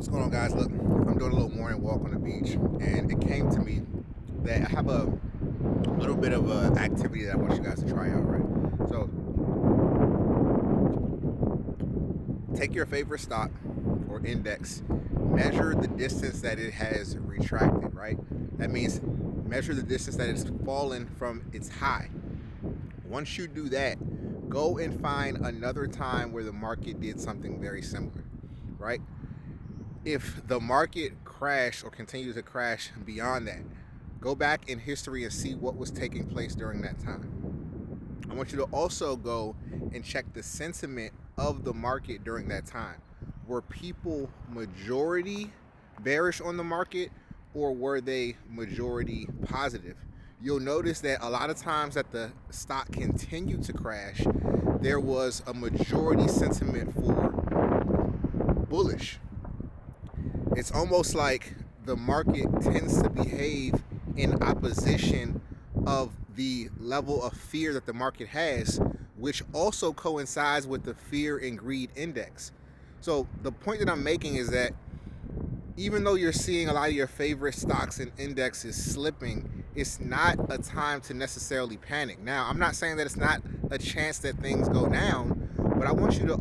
What's going on, guys? Look, I'm doing a little morning walk on the beach, and it came to me that I have a little bit of a activity that I want you guys to try out, right? So, take your favorite stock or index, measure the distance that it has retracted, right? That means measure the distance that it's fallen from its high. Once you do that, go and find another time where the market did something very similar, right? If the market crashed or continues to crash beyond that, go back in history and see what was taking place during that time. I want you to also go and check the sentiment of the market during that time. Were people majority bearish on the market, or were they majority positive? You'll notice that a lot of times that the stock continued to crash, there was a majority sentiment for bullish. It's almost like the market tends to behave in opposition of the level of fear that the market has, which also coincides with the fear and greed index. So the point that I'm making is that even though you're seeing a lot of your favorite stocks and indexes slipping, it's not a time to necessarily panic. Now, I'm not saying that it's not a chance that things go down, but I want you to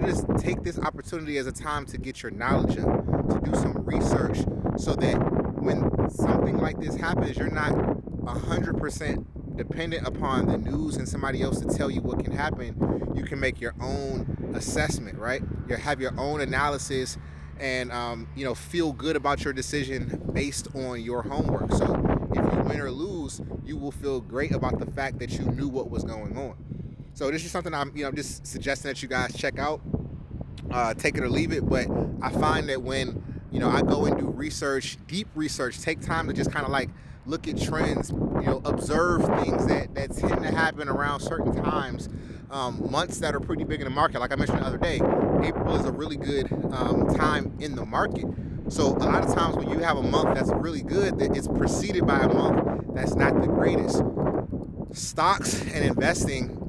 just take this opportunity as a time to get your knowledge up, to do some research, so that when something like this happens, you're not 100% dependent upon the news and somebody else to tell you what can happen. You can make your own assessment, right? You have your own analysis, and feel good about your decision based on your homework. So if you win or lose, you will feel great about the fact that you knew what was going on. So this is something I'm just suggesting that you guys check out. Take it or leave it, but I find that when I go and do research, deep research, take time to just kind of like look at trends, observe things that tend to happen around certain times, months that are pretty big in the market. Like I mentioned the other day, April is a really good time in the market. So a lot of times when you have a month that's really good, that it's preceded by a month that's not the greatest. Stocks and investing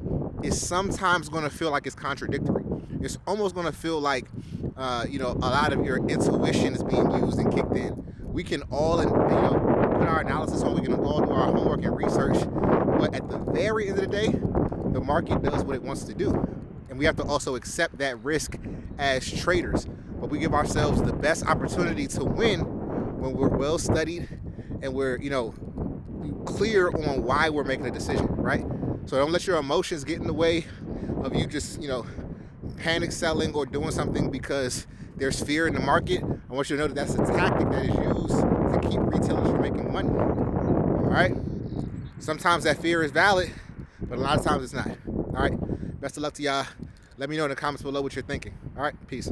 is sometimes going to feel like it's contradictory. It's almost going to feel like a lot of your intuition is being used and kicked in. We can all put our analysis on, we can all do our homework and research, but at the very end of the day, the market does what it wants to do, and we have to also accept that risk as traders. But we give ourselves the best opportunity to win when we're well studied and we're clear on why we're making a decision, right? So don't let your emotions get in the way of you just panic selling or doing something because there's fear in the market. I want you to know that that's a tactic that is used to keep retailers from making money. All right? Sometimes that fear is valid, but a lot of times it's not. All right? Best of luck to y'all. Let me know in the comments below what you're thinking. All right? Peace.